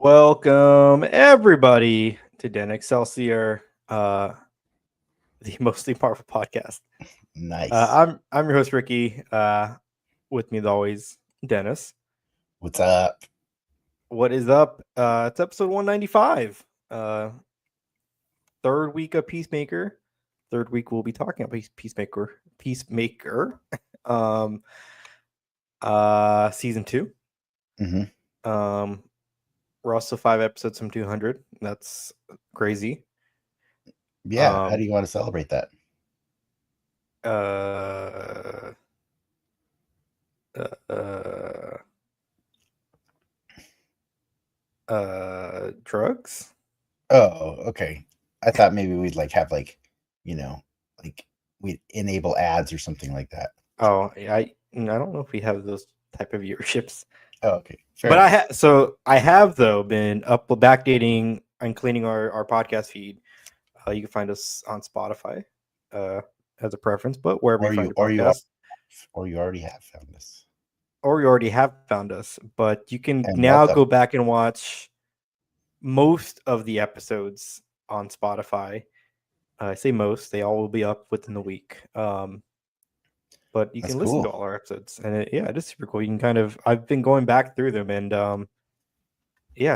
Welcome everybody to Den Excelsior, the mostly Marvel podcast. Nice. I'm your host Ricky. With me as always, Dennis. What's up? What is up? It's episode 195. Third week of Peacemaker. Third week we'll be talking about Peacemaker. Season 2. Mm-hmm. We're also 5 episodes from 200. That's crazy. Yeah. How do you want to celebrate that? Drugs. Oh, okay. I thought maybe we'd have we'd enable ads or something like that. Oh, I don't know if we have those type of viewerships. Oh, okay. Fair enough. I have though been backdating and cleaning our podcast feed. You can find us on Spotify as a preference, but wherever you find your podcast. Or you already have found us. Or you already have found us, but you can now go back and watch most of the episodes on Spotify. I say most; they all will be up within the week. But you can listen to all our episodes, and it is super cool. You can I've been going back through them, and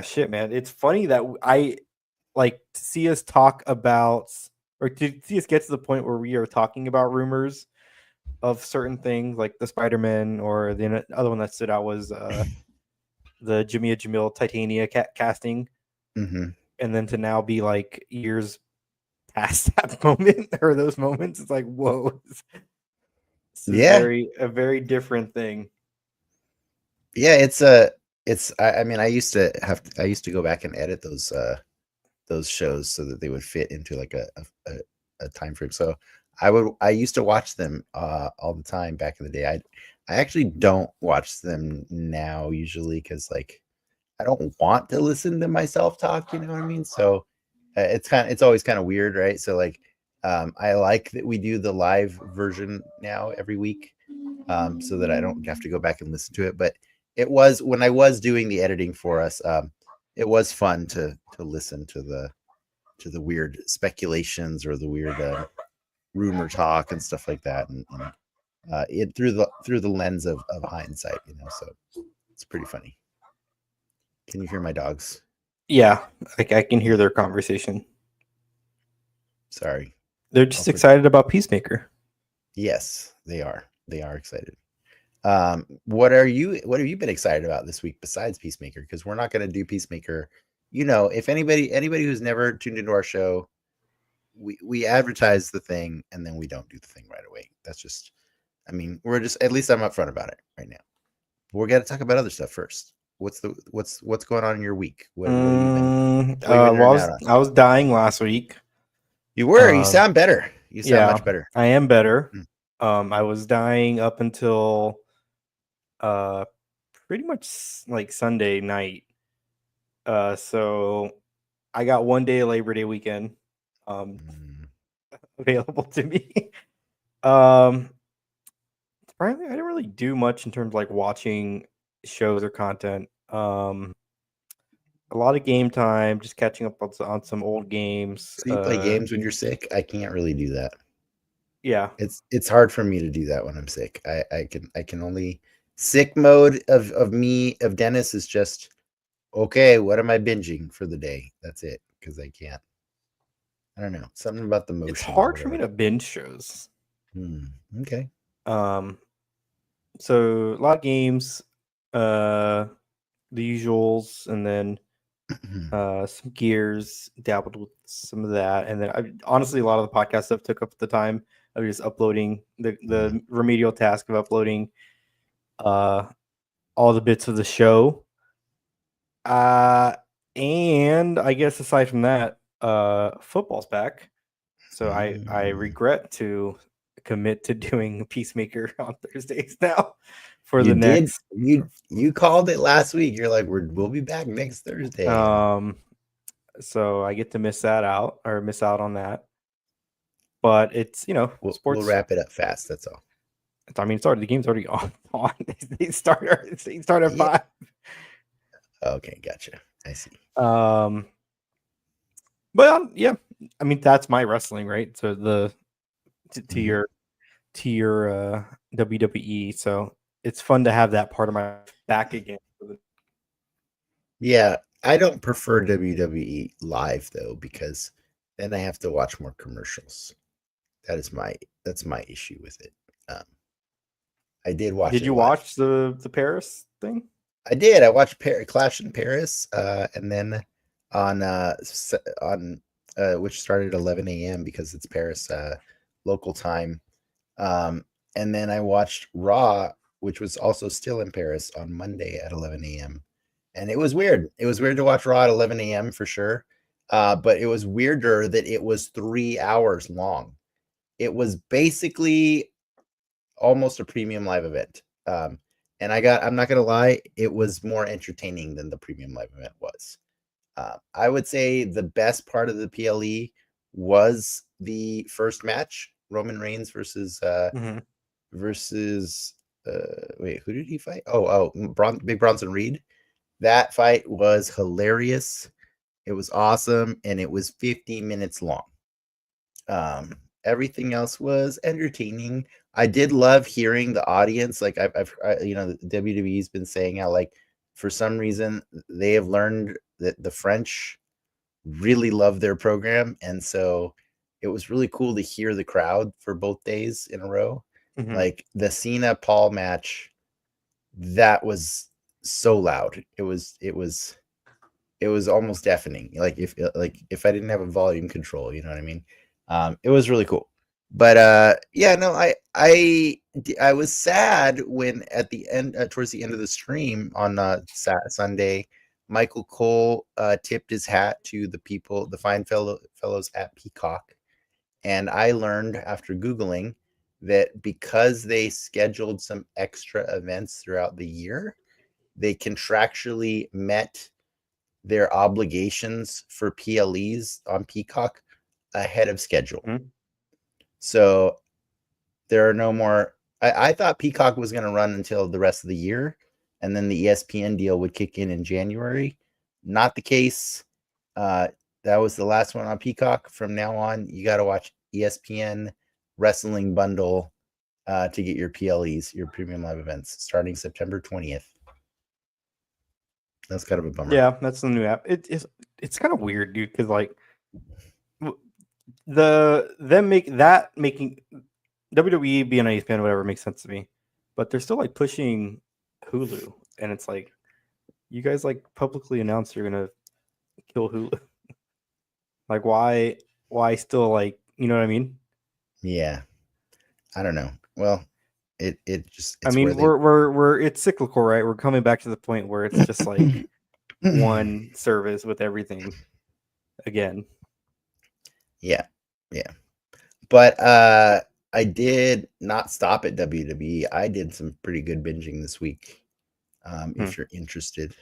shit, man, it's funny that I like to see us talk about, or to see us get to the point where we are talking about rumors of certain things, like the Spider-Man, or the other one that stood out was the Jamia Jamil Titania casting, and then to now be like years past that moment or those moments, it's like, whoa. A very different thing. Yeah, I used to go back and edit those shows so that they would fit into like a time frame. So I used to watch them all the time back in the day. I actually don't watch them now usually because I don't want to listen to myself talk, you know what I mean? So it's always kind of weird, right? So I like that we do the live version now every week, so that I don't have to go back and listen to it. But it was, when I was doing the editing for us, it was fun to listen to the weird speculations or the weird rumor talk and stuff like that, and it through the lens of hindsight, so it's pretty funny. Can you hear my dogs? Yeah, I can hear their conversation. Sorry. They're just excited about Peacemaker. Yes, they are. They are excited. What have you been excited about this week besides Peacemaker? Because we're not going to do Peacemaker. If anybody who's never tuned into our show, we advertise the thing and then we don't do the thing right away. That's just, we're just, at least I'm upfront about it right now. But we're going to talk about other stuff first. What's going on in your week? What have you been? I was dying last week. You were. You sound better. You sound much better. I am better. I was dying up until pretty much like Sunday night. So I got 1 day of Labor Day weekend available to me. Apparently I didn't really do much in terms of like watching shows or content. A lot of game time, just catching up on some old games. So you play games when you're sick? I can't really do that. Yeah, it's hard for me to do that when I'm sick. I can only, sick mode of Dennis is just, okay, what am I binging for the day? That's it, because I can't. I don't know, something about the motion. It's hard for me to binge shows. Okay. So a lot of games, the usuals, and then some Gears, dabbled with some of that, and then honestly a lot of the podcast stuff took up the time of just uploading the remedial task of uploading all the bits of the show. And I guess aside from that, football's back, so I regret to commit to doing Peacemaker on Thursdays now. You called it last week. You're like, we'll be back next Thursday. So I get to miss out on that. But it's, sports. We'll wrap it up fast. That's all. The game's already on. They start at 5. Okay, gotcha. I see. But yeah, I mean that's my wrestling, right? So to your WWE. So it's fun to have that part of my life back again. Yeah, I don't prefer WWE live though, because then I have to watch more commercials. That's my issue with it. I did watch Did it you live. watch the Paris thing? I did. I watched Clash in Paris, and then on which started at 11 a.m. because it's Paris local time. And then I watched Raw, which was also still in Paris on Monday at 11 a.m. And it was weird. It was weird to watch Raw at 11 a.m. for sure. But it was weirder that it was 3 hours long. It was basically almost a premium live event. And I'm not gonna lie, it was more entertaining than the premium live event was. I would say the best part of the PLE was the first match, Roman Reigns versus wait, who did he fight? Big Bronson Reed. That fight was hilarious. It was awesome, and it was 50 minutes long. Everything else was entertaining. I did love hearing the audience. Like the WWE's been saying how, like, for some reason they have learned that the French really love their program, and so it was really cool to hear the crowd for both days in a row. Like the Cena Paul match, that was so loud. It was almost deafening. Like if I didn't have a volume control, you know what I mean? It was really cool. But yeah, no, I was sad when at the end, towards the end of the stream on Sunday, Michael Cole tipped his hat to the fine fellows at Peacock, and I learned after Googling that because they scheduled some extra events throughout the year, they contractually met their obligations for PLEs on Peacock ahead of schedule. So there are no more. I thought Peacock was going to run until the rest of the year, and then the ESPN deal would kick in January. Not the case. That was the last one on Peacock. From now on, you got to watch ESPN Wrestling Bundle to get your PLEs, your premium live events, starting September 20th. That's kind of a bummer. Yeah, that's the new app. It's kind of weird, dude, because like making WWE being on ESPN or whatever makes sense to me, but they're still like pushing Hulu, and it's like you guys like publicly announced you're gonna kill Hulu. Like why still, like, you know what I mean? Yeah, I don't know. Well, it's I mean, we're it's cyclical, right? We're coming back to the point where it's just like one service with everything again. Yeah. But I did not stop at WWE. I did some pretty good binging this week. If you're interested.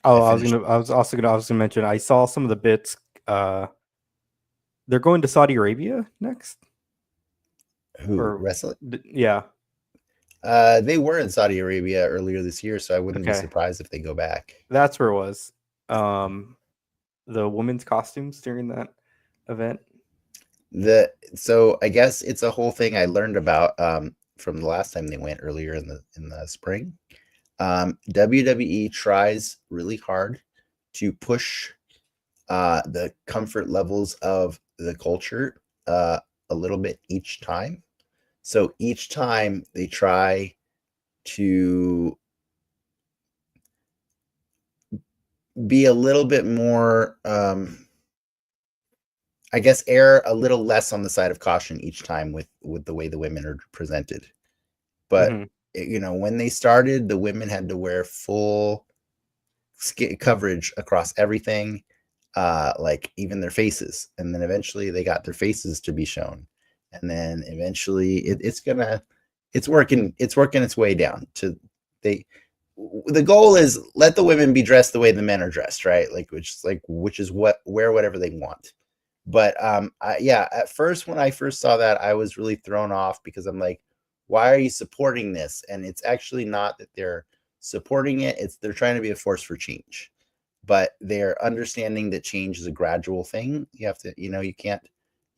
Oh, I was gonna mention I saw some of the bits. They're going to Saudi Arabia next. Who wrestling? Yeah. They were in Saudi Arabia earlier this year, so I wouldn't be surprised if they go back. That's where it was. The women's costumes during that event. So I guess it's a whole thing I learned about from the last time they went earlier in the spring. WWE tries really hard to push the comfort levels of the culture a little bit each time. So each time they try to be a little bit more, I guess, err a little less on the side of caution each time with the way the women are presented. But when they started, the women had to wear full coverage across everything, like even their faces, and then eventually they got their faces to be shown, and then eventually it's working its way down to the goal is let the women be dressed the way the men are dressed, right? Which is wear whatever they want. But at first, when I first saw that, I was really thrown off because I'm like, why are you supporting this? And it's actually not that they're supporting it, they're trying to be a force for change. but they're understanding that change is a gradual thing. You have to, you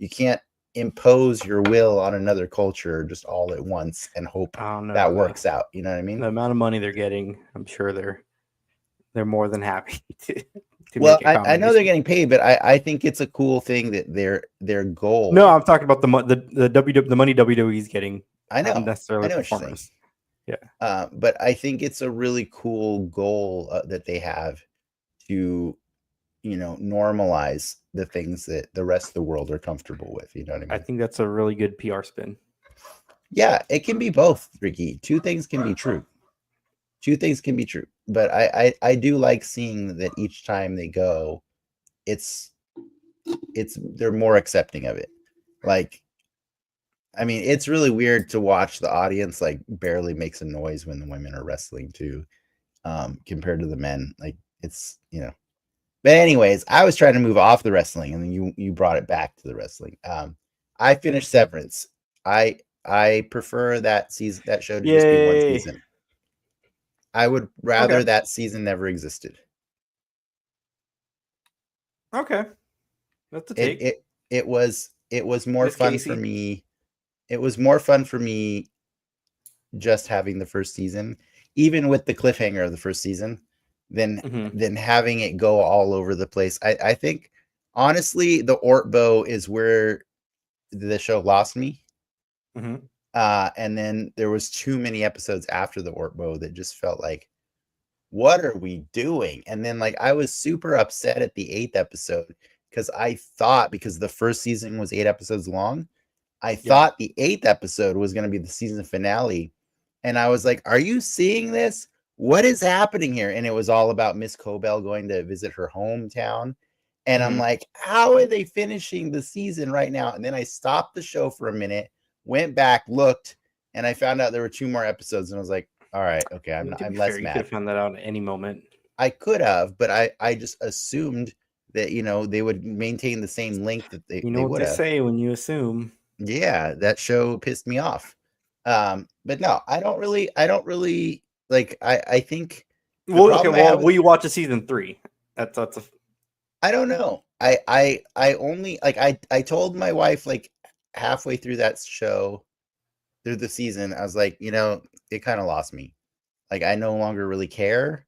can't impose your will on another culture just all at once and hope I don't know. that works out. You know what I mean? The amount of money they're getting, I'm sure they're more than happy to Well, make a I know they're getting paid, but I think it's a cool thing that their goal. No, I'm talking about the money WWE's getting. I know. Not necessarily I know what you're saying. performers. Yeah. But I think it's a really cool goal that they have to, normalize the things that the rest of the world are comfortable with. You know what I mean? I think that's a really good PR spin. Yeah, it can be both, Ricky. Two things can be true. But I do like seeing that each time they go, they're more accepting of it. Like, I mean, it's really weird to watch the audience like barely makes a noise when the women are wrestling too, compared to the men. Like, it's, But anyways, I was trying to move off the wrestling, and then you brought it back to the wrestling. I finished Severance. I prefer that show to just be one season. I would rather that season never existed. Okay, that's a take. It was more fun for me. It was more fun for me just having the first season, even with the cliffhanger of the first season, than having it go all over the place. I think honestly, the Ortbo is where the show lost me. And then there was too many episodes after the Ortbo that just felt like, what are we doing? And then like I was super upset at the 8th episode because I thought, because the first season was 8 episodes long, I thought the 8th episode was going to be the season finale. And I was like, are you seeing this? What is happening here? And it was all about Miss Cobell going to visit her hometown. And I'm like, how are they finishing the season right now? And then I stopped the show for a minute, went back, looked, and I found out there were 2 more episodes. And I was like, all right, okay, I'm less mad. You could have found that out at any moment. I could have, but I just assumed that, they would maintain the same length that they would have. Say when you assume. Yeah, that show pissed me off. But no, I don't really like. I think. Will you watch a season 3? That's a. I don't know. I only like I told my wife like halfway through that show, through the season, I was like, it kind of lost me. Like, I no longer really care.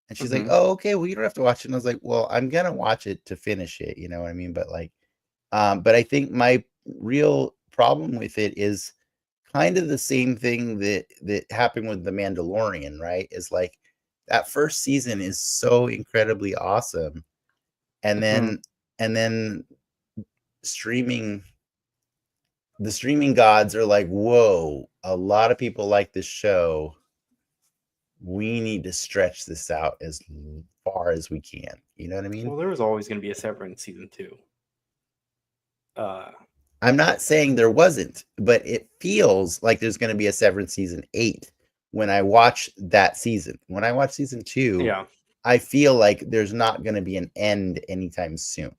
And she's like, oh, okay, well, you don't have to watch it. And I was like, well, I'm gonna watch it to finish it. You know what I mean? But like, but I think my real problem with it is kind of the same thing that happened with The Mandalorian, right? Is like that first season is so incredibly awesome. And then the streaming gods are like, whoa, a lot of people like this show. We need to stretch this out as far as we can. You know what I mean? Well, there was always going to be a Severance season 2. I'm not saying there wasn't, but it feels like there's going to be a Severance season 8 when I watch that season. When I watch season 2, I feel like there's not going to be an end anytime soon.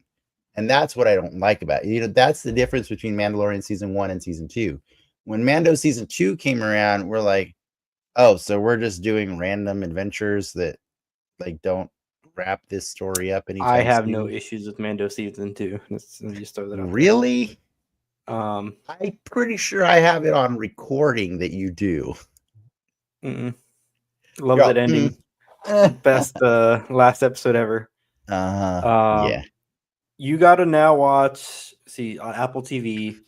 And that's what I don't like about it. That's the difference between Mandalorian season 1 and season 2. When Mando season 2 came around, we're like, oh, so we're just doing random adventures that like don't wrap this story up anytime soon. I have no issues with Mando season 2. Let's just throw that out. Really? I'm pretty sure I have it on recording that you do. Love that ending. Best last episode ever. Yeah. You got to now watch. See on Apple TV.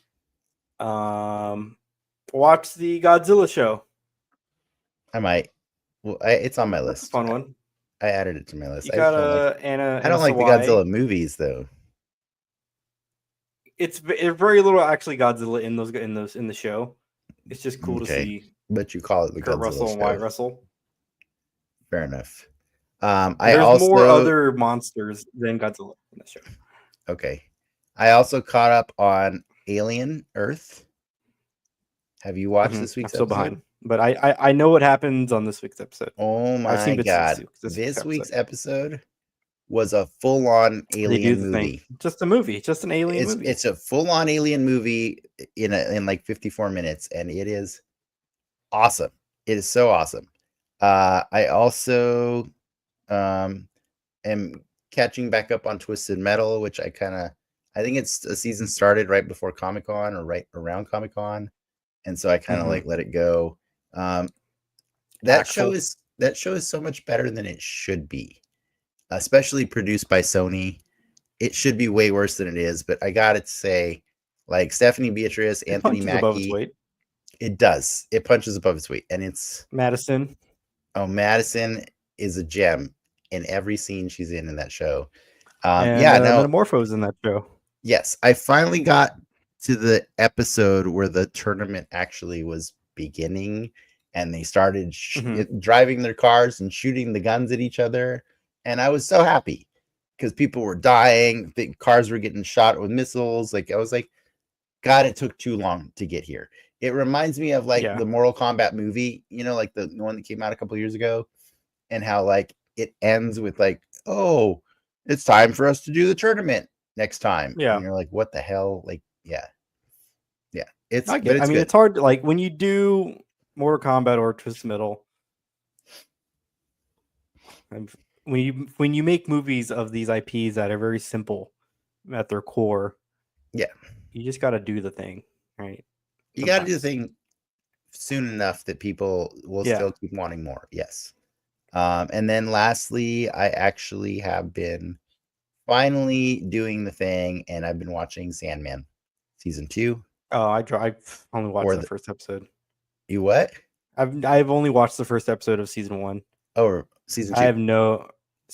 Watch the Godzilla show. I might. Well, it's on my list. That's a fun one. I added it to my list. You got Anna. I don't like the Godzilla movies though. It's very little actually Godzilla in the show. It's just cool to see. But you call it the Kurt Godzilla Russell show. and Wyatt Russell. Fair enough. There's more other monsters than Godzilla in the show. Okay. I also caught up on Alien Earth. Have you watched this week's episode? I'm still behind, but I know what happens on this week's episode. Oh my god! This week's episode was a full-on alien movie. Just a movie, just an alien movie. It's a full-on alien movie in like 54 minutes, and it is awesome. It is so awesome. I also am catching back up on Twisted Metal, which I think it's a season started right before Comic-Con or right around Comic-Con, and so I kind of like let it go. That show is so much better than it should be, especially produced by Sony. It should be way worse than it is, but I got to say, like Stephanie Beatrice, It Anthony punches above its Mackie, weight. it does. It punches above its weight, and it's Madison. Oh, Madison is a gem in every scene she's in that show. And Yeah, no, Metamorphose in that show. yes, I finally got to the episode where the tournament actually was beginning, and they started driving their cars and shooting the guns at each other, and I was so happy because people were dying, the cars were getting shot with missiles. Like I was like, God, it took too long to get here. It reminds me of like the Mortal Kombat movie, you know, like the one that came out a couple of years ago, and how like it ends with like, oh, it's time for us to do the tournament next time. Yeah. And you're like, what the hell? Like, yeah. It's I mean, good. it's hard to, like, when you do Mortal Kombat or Twisted Metal, when you make movies of these IPs that are very simple at their core, you just got to do the thing, right? You got to do the thing soon enough that people will still keep wanting more. Yes. And then lastly, I actually have been finally doing the thing, and I've been watching Sandman season 2. Oh, I've only watched the first episode. You what? I've only watched the first episode of season 1. Oh, season 2. I have no.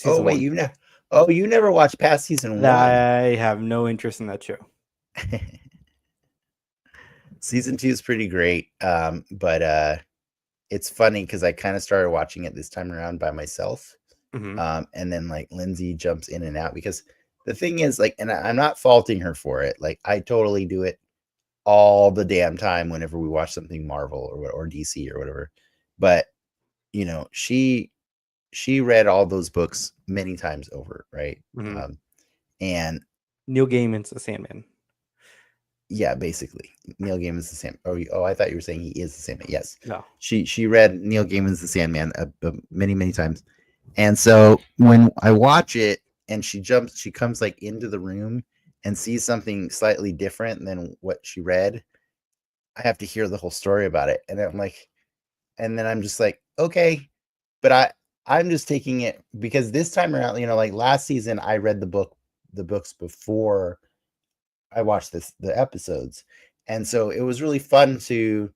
Oh wait, you never watched past season 1. I have no interest in that show. Season 2 is pretty great, but it's funny because I kind of started watching it this time around by myself, and then like Lindsay jumps in and out because the thing is like, and I'm not faulting her for it. Like I totally do it all the damn time whenever we watch something Marvel or DC or whatever. But you know, she read all those books many times over, right? And Neil Gaiman's the Sandman. Yeah, basically, Neil Gaiman's the Sandman. Oh, I thought you were saying he is the Sandman. Yes. No. She read Neil Gaiman's The Sandman many times, and so when I watch it and she comes like into the room and sees something slightly different than what she read, I have to hear the whole story about it, and then I'm just like, okay, but I'm just taking it because this time around, you know, like last season, I read the books before I watched the episodes, and so it was really fun to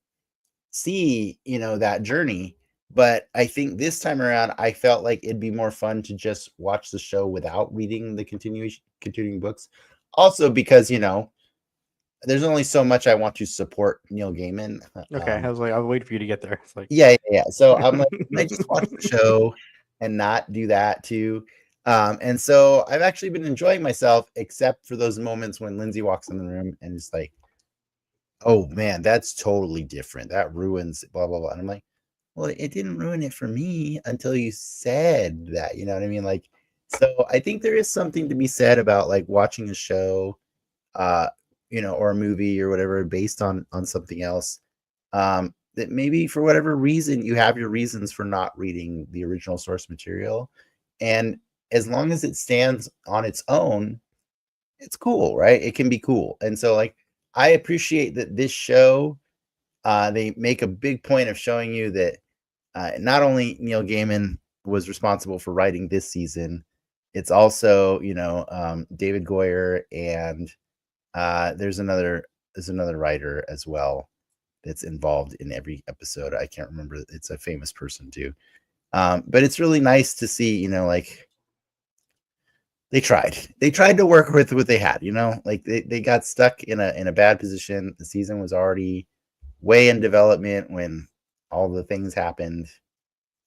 see, you know, that journey. But I think this time around, I felt like it'd be more fun to just watch the show without reading the continuing books. Also, because you know, there's only so much I want to support Neil Gaiman. Okay, I was waiting for you to get there. It's like, yeah. So I'm like, can I just watch the show and not do that too? And so I've actually been enjoying myself, except for those moments when Lindsay walks in the room and it's like, oh man, that's totally different. That ruins blah, blah, blah. And I'm like, well, it didn't ruin it for me until you said that, you know what I mean? Like, so I think there is something to be said about like watching a show, you know, or a movie or whatever based on something else. That maybe for whatever reason, you have your reasons for not reading the original source material. And as long as it stands on its own, it's cool, right? It can be cool. And so like, I appreciate that this show, they make a big point of showing you that not only Neil Gaiman was responsible for writing this season, it's also, you know, David Goyer, and there's another writer as well that's involved in every episode. I can't remember. It's a famous person too. But it's really nice to see, you know, like they tried to work with what they had, you know, like they got stuck in a bad position. The season was already way in development when all the things happened.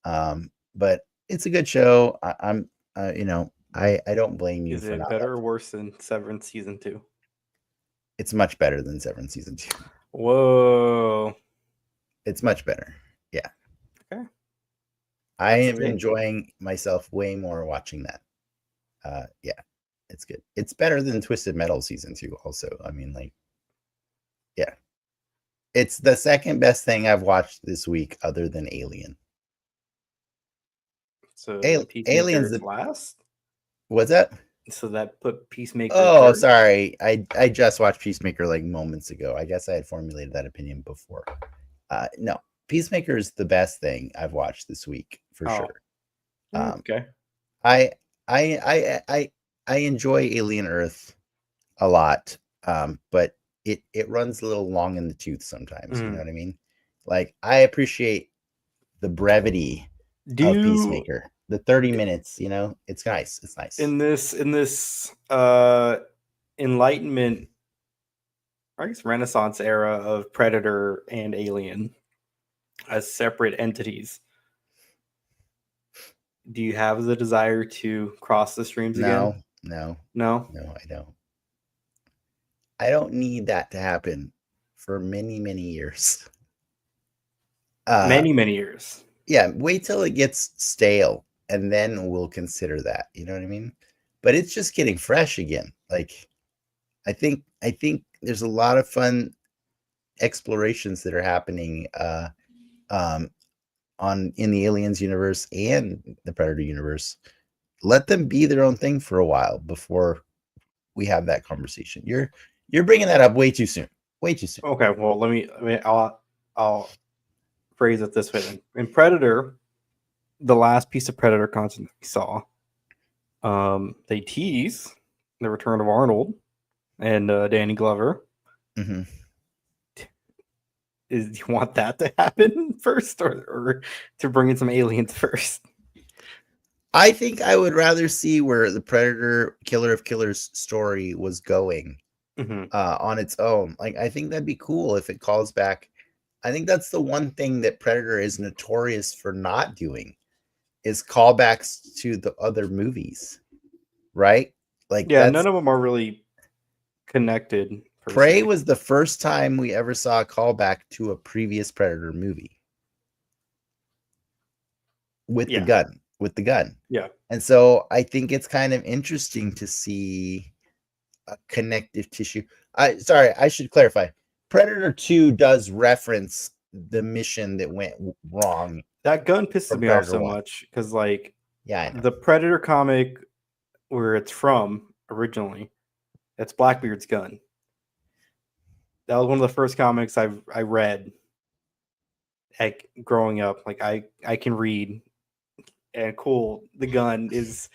But it's a good show. I'm you know, I don't blame you. Is it better or worse than Severance season 2? It's much better than Severance season 2. Whoa. It's much better. Yeah. Okay. I am enjoying myself way more watching that. Yeah, it's good. It's better than Twisted Metal season 2 also. I mean, like, yeah. It's the second best thing I've watched this week other than Alien. So Alien's the last? What's that? So that put Peacemaker Oh, third. sorry. I just watched Peacemaker like moments ago. I guess I had formulated that opinion before. No, Peacemaker is the best thing I've watched this week for sure. Okay. I I I enjoy Alien Earth a lot, but it runs a little long in the tooth sometimes. You know what I mean? Like I appreciate the brevity of Peacemaker. The 30 minutes, you know, it's nice. It's nice. In this Enlightenment, I guess Renaissance era of Predator and Alien as separate entities, do you have the desire to cross the streams again? No, I don't. I don't need that to happen for many, many years. Many years. Yeah, wait till it gets stale and then we'll consider that. You know what I mean? But it's just getting fresh again. Like I think there's a lot of fun explorations that are happening on in the Aliens universe and the Predator universe. Let them be their own thing for a while before we have that conversation. You're bringing that up way too soon. Way too soon. Okay, well, I'll phrase it this way then. In Predator, the last piece of Predator content that we saw, they tease the return of Arnold and Danny Glover. Mm-hmm. Do you want that to happen first, or to bring in some aliens first? I think I would rather see where the Predator Killer of Killers story was going on its own. Like, I think that'd be cool if it calls back. I think that's the one thing that Predator is notorious for not doing is callbacks to the other movies, right? Like, yeah, none of them are really connected. Prey was the first time we ever saw a callback to a previous Predator movie with the gun. Yeah. And so I think it's kind of interesting to see a connective tissue. Sorry, I should clarify. Predator 2 does reference the mission that went wrong. That gun pisses me off so much because, like, the Predator comic where it's from originally, it's Blackbeard's gun. That was one of the first comics I read, like, growing up. Like, I can read, and cool, the gun is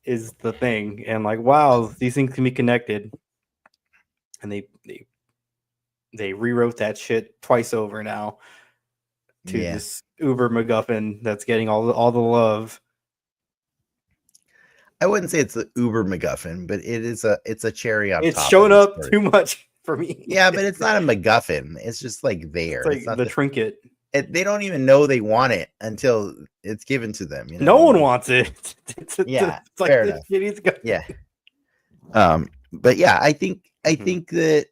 the thing, and like, wow, these things can be connected. And they rewrote that shit twice over now to this uber MacGuffin that's getting all the love. I wouldn't say it's the uber MacGuffin, but it's a cherry on top. It's shown up too much for me. Yeah, but it's not a MacGuffin. It's just like there. It's like the trinket. They don't even know they want it until it's given to them. You know, no one wants it. It's like fair enough. Yeah. But yeah, I think that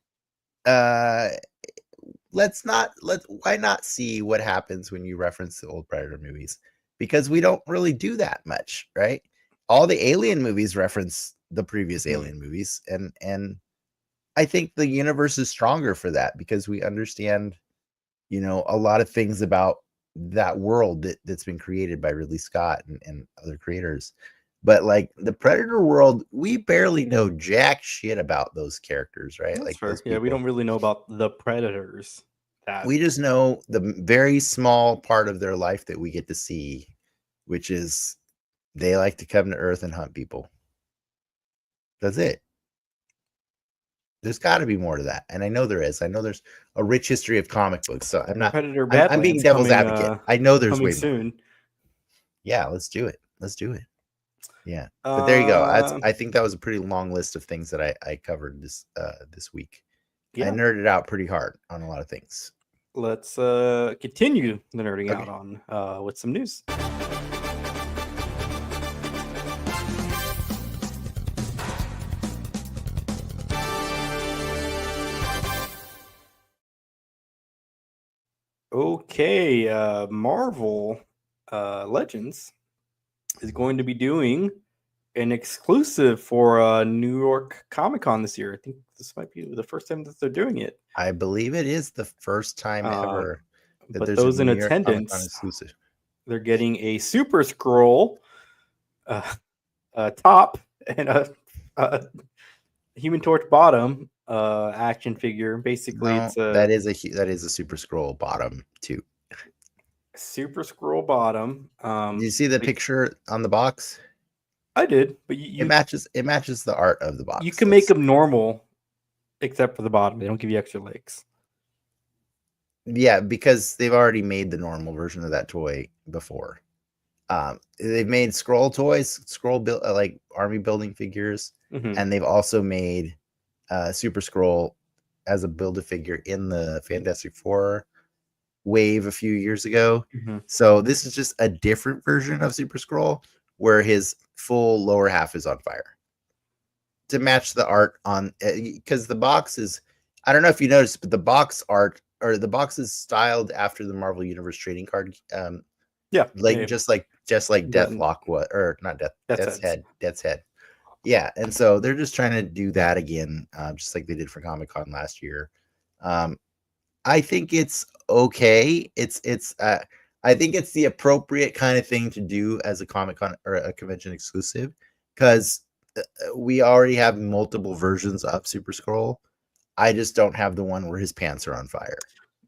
why not see what happens when you reference the old Predator movies? Because we don't really do that much, right? All the Alien movies reference the previous Alien movies, and I think the universe is stronger for that because we understand, you know, a lot of things about that world that's been created by Ridley Scott and other creators. But like the Predator world, we barely know jack shit about those characters, right? That's like fair. Yeah, we don't really know about the Predators. We just know the very small part of their life that we get to see, which is they like to come to Earth and hunt people. That's it. There's got to be more to that, and I know there is. I know there's a rich history of comic books, so I'm not. Predator I'm being devil's advocate. I know there's way soon. More. Yeah, let's do it. Yeah, but there you go. I think that was a pretty long list of things that I covered this week. Yeah. I nerded out pretty hard on a lot of things. Let's continue the nerding out on with some news. Okay, Marvel Legends is going to be doing an exclusive for New York Comic Con this year. I think this might be the first time that they're doing it. I believe it is the first time ever. But those in attendance, they're getting a Super Scroll top and a Human Torch bottom action figure. Basically, No, it's a that is a Super Scroll bottom too. Super Scroll bottom. Do you see the picture on the box? I did, but It matches the art of the box. You can make them normal, except for the bottom. They don't give you extra legs. Yeah, because they've already made the normal version of that toy before. They've made scroll toys, scroll build like army building figures, and they've also made Super Scroll as a build a figure in the Fantastic Four wave a few years ago. So this is just a different version of Super Scroll where his full lower half is on fire to match the art on, because the box is, I don't know if you noticed, but the box art or the box is styled after the Marvel Universe trading card. Just like Deathlock was, or not Death's Head. Yeah, and so they're just trying to do that again, just like they did for Comic-Con last year. I think it's okay. I think it's the appropriate kind of thing to do as a Comic-Con or a convention exclusive, because we already have multiple versions of Super Scroll. I just don't have the one where his pants are on fire.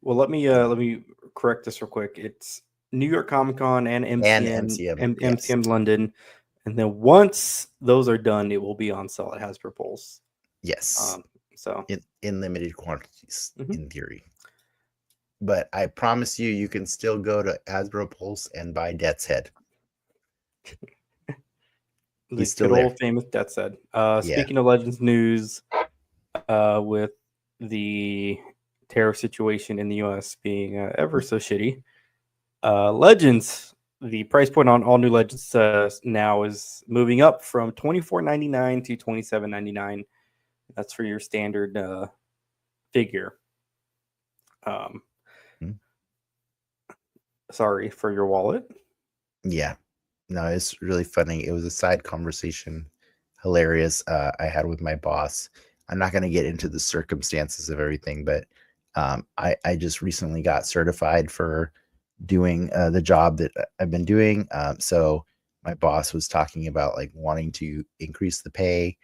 Well, let me correct this real quick. It's New York Comic Con and MCM London, and then once those are done, it will be on sale at Hasbro Pulse. Yes, so in limited quantities, in theory. But I promise you, you can still go to Hasbro Pulse and buy Death's Head. The good old famous Death's Head. Speaking of Legends news, with the tariff situation in the US being ever so shitty, Legends, the price point on all new Legends now is moving up from $24.99 to $27.99. That's for your standard figure. Sorry for your wallet. Yeah, no, it's really funny. It was a side conversation, hilarious. I had with my boss. I'm not going to get into the circumstances of everything, but I just recently got certified for doing the job that I've been doing. So my boss was talking about like wanting to increase the pay,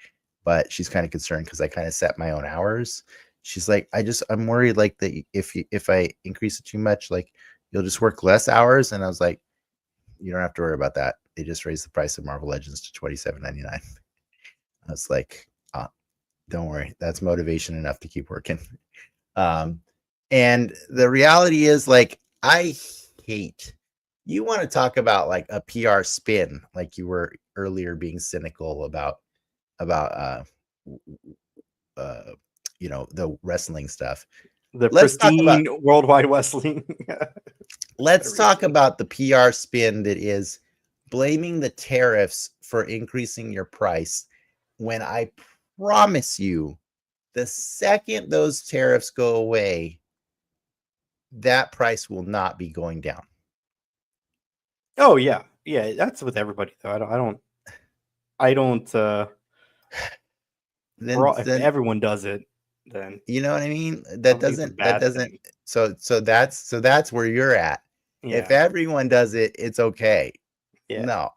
but she's kind of concerned because I kind of set my own hours. She's like, I'm worried like that if I increase it too much, like you'll just work less hours. And I was like, you don't have to worry about that. They just raised the price of Marvel Legends to $27.99. I was like, don't worry, that's motivation enough to keep working. And the reality is, like, I hate, you want to talk about like a PR spin, like you were earlier being cynical about the wrestling stuff. Let's pristine worldwide wrestling. Let's talk about the PR spin that is blaming the tariffs for increasing your price, when I promise you, the second those tariffs go away, that price will not be going down. Oh yeah, that's with everybody though. I don't. If everyone does it, then you know what I mean. That doesn't. So that's where you're at. Yeah. If everyone does it, it's okay. Yeah.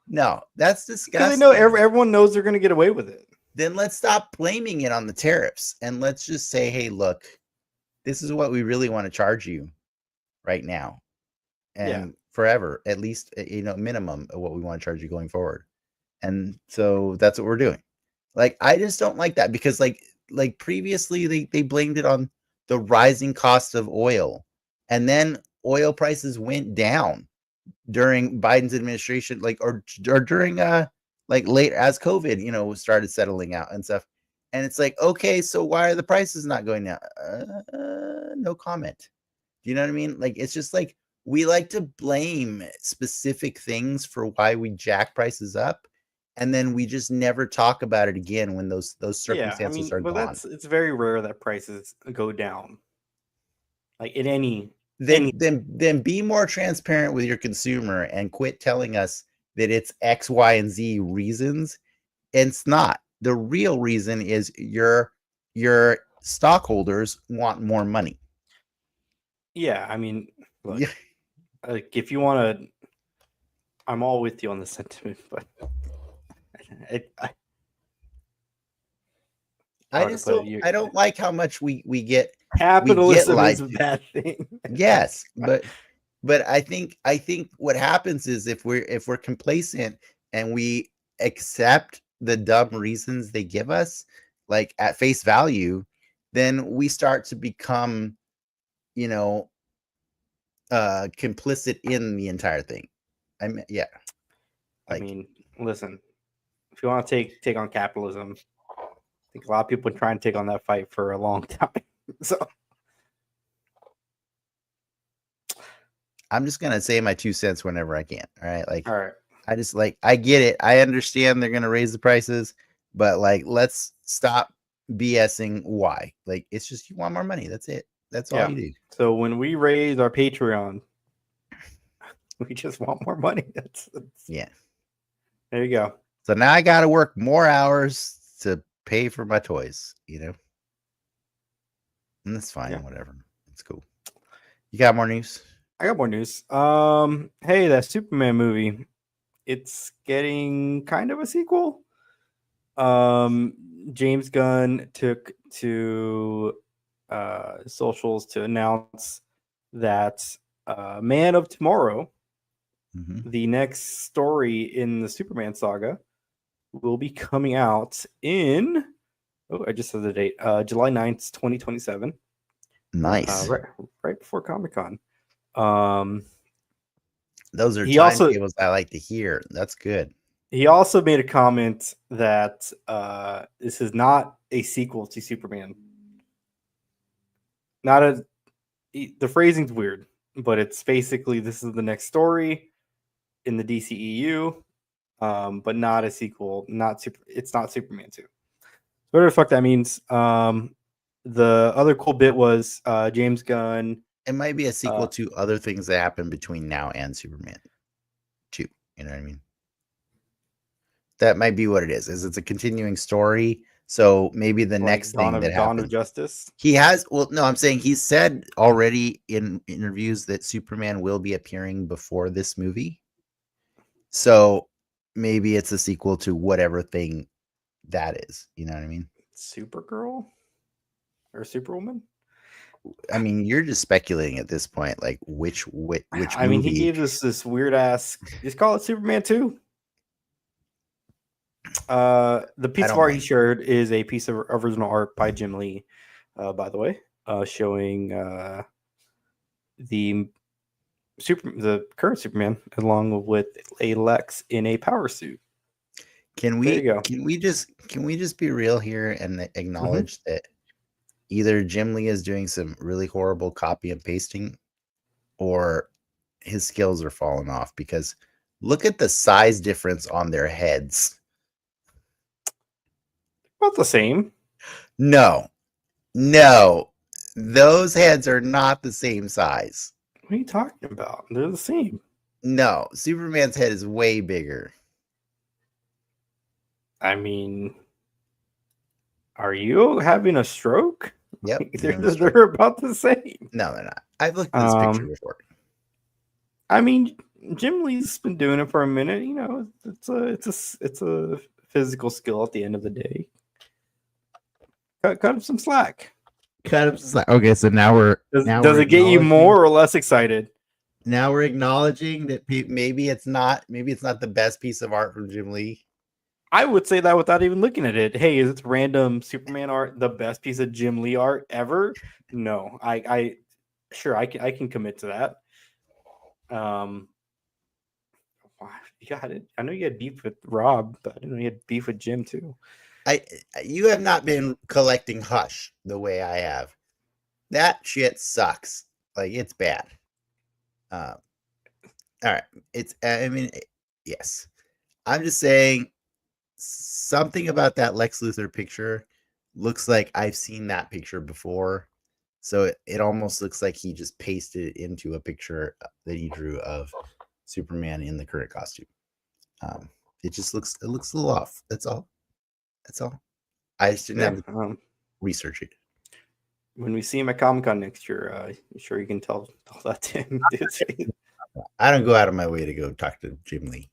No, that's disgusting. Because they know everyone knows they're going to get away with it. Then let's stop blaming it on the tariffs and let's just say, hey, look, this is what we really want to charge you right now, and forever, at least, minimum of what we want to charge you going forward. And so that's what we're doing. Like, I just don't like that, because like previously they blamed it on the rising cost of oil, and then oil prices went down during Biden's administration, like or during like late as COVID, started settling out and stuff. And it's like, okay, so why are the prices not going down? No comment. Do you know what I mean? Like, it's just like, we like to blame specific things for why we jack prices up, and then we just never talk about it again when those circumstances are gone. It's very rare that prices go down. Like in any. Then be more transparent with your consumer and quit telling us that it's X, Y, and Z reasons. It's not. The real reason is your stockholders want more money. Yeah, I mean, look, like if you want to, I'm all with you on the sentiment, but I just don't. I don't like how much we get. Capitalism lied is a to. bad thing. Yes, but I think what happens is if we're complacent and we accept the dumb reasons they give us, like at face value, then we start to become, complicit in the entire thing. Yeah. I mean, listen, if you want to take on capitalism, I think a lot of people have been trying to take on that fight for a long time. So I'm just gonna say my 2 cents whenever I can. All right. Like, all right. I just I get it. I understand they're gonna raise the prices, but let's stop BSing why. Like, it's just you want more money. That's it. That's all you do. So when we raise our Patreon, we just want more money. That's yeah. There you go. So now I got to work more hours to pay for my toys, and that's fine. Yeah. Whatever. It's cool. You got more news? I got more news. Hey, that Superman movie, it's getting kind of a sequel. James Gunn took to socials to announce that Man of Tomorrow, the next story in the Superman saga, will be coming out in, I just said the date, July 9th, 2027. Nice. Right before Comic-Con. Those are timetables I like to hear. That's good. He also made a comment that this is not a sequel to Superman. The phrasing's weird, but it's basically this is the next story in the DCEU, but not a sequel. It's not Superman 2. Whatever the fuck that means. The other cool bit was James Gunn. It might be a sequel to other things that happen between now and Superman 2. You know what I mean? That might be what it is. It's a continuing story. So maybe the next thing that happens. Dawn of Justice. He has. Well, no, I'm saying he said already in interviews that Superman will be appearing before this movie. So maybe it's a sequel to whatever thing that is. You know what I mean? Supergirl or Superwoman. I mean, you're just speculating at this point, like which I mean, he gave us this weird ass. Just call it Superman 2. The piece of art he shared is a piece of original art by Jim Lee, by the way, showing the current Superman along with a Lex in a power suit. Can we just be real here and acknowledge that either Jim Lee is doing some really horrible copy and pasting, or his skills are falling off? Because look at the size difference on their heads. About the same. No, those heads are not the same size. What are you talking about? They're the same. No, Superman's head is way bigger. I mean, are you having a stroke? Yep. They're about the same. No, they're not. I've looked at this picture before. I mean, Jim Lee's been doing it for a minute. You know, it's a physical skill at the end of the day. Cut him some slack. Okay, so now we're does it get you more or less excited? Now we're acknowledging that maybe it's not the best piece of art from Jim Lee. I would say that without even looking at it. Hey, is it random Superman art the best piece of Jim Lee art ever? No, I can commit to that. You got it. I know you had beef with Rob, but I didn't know you had beef with Jim too. You have not been collecting Hush the way I have. That shit sucks. Like, it's bad. All right. Yes. I'm just saying something about that Lex Luthor picture looks like I've seen that picture before. So it almost looks like he just pasted it into a picture that he drew of Superman in the current costume. It looks a little off. That's all. I just didn't have to research it. When we see him at Comic-Con next year, sure you can tell that to him. I don't go out of my way to go talk to Jim Lee.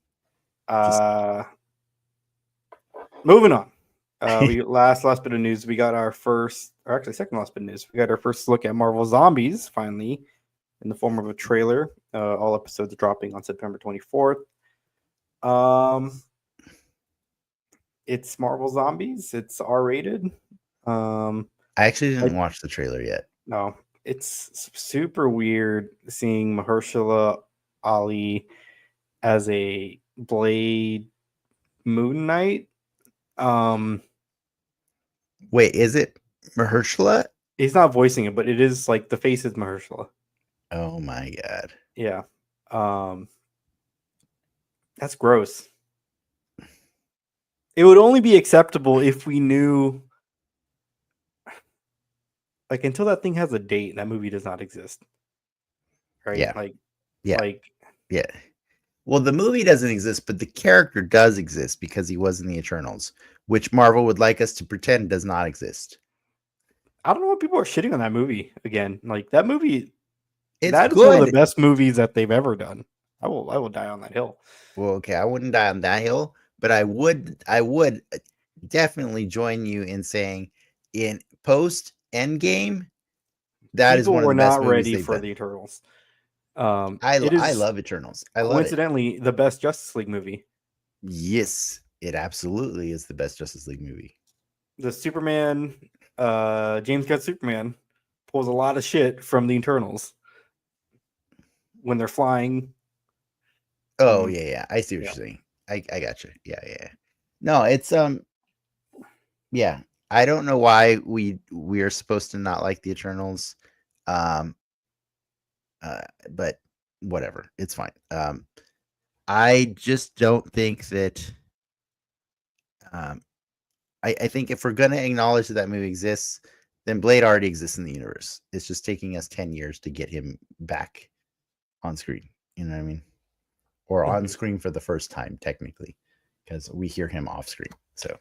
Moving on. We last bit of news. We got our first, or actually second last bit of news. We got our first look at Marvel Zombies finally, in the form of a trailer. All episodes dropping on September 24th. It's Marvel Zombies. It's R-rated. I actually didn't watch the trailer yet. No, it's super weird seeing Mahershala Ali as a Blade Moon Knight. Wait, is it Mahershala? He's not voicing it, but it is like the face is Mahershala. Oh my god. Yeah. That's gross. It would only be acceptable if we knew, like, until that thing has a date, that movie does not exist. Right? Yeah. Yeah. Well, the movie doesn't exist, but the character does exist because he was in the Eternals, which Marvel would like us to pretend does not exist. I don't know what people are shitting on that movie again. Like, that movie, It's that good. is one of the best movies that they've ever done. I will die on that hill. Well, okay, I wouldn't die on that hill, but I would definitely join you in saying in post Endgame, that is one of the best movies ready they've for done. the Eternals. I love Eternals. I love it. Coincidentally, the best Justice League movie. Yes, it absolutely is the best Justice League movie. The Superman, James Gunn Superman, pulls a lot of shit from the Eternals when they're flying. Oh yeah. I see what you're saying. I got you. Yeah. No, it's yeah. I don't know why we are supposed to not like the Eternals. But whatever, it's fine. I just don't think that I think if we're gonna acknowledge that movie exists, then Blade already exists in the universe. It's just taking us 10 years to get him back on screen. You know what I mean? Or on screen for the first time, technically, because we hear him off screen. So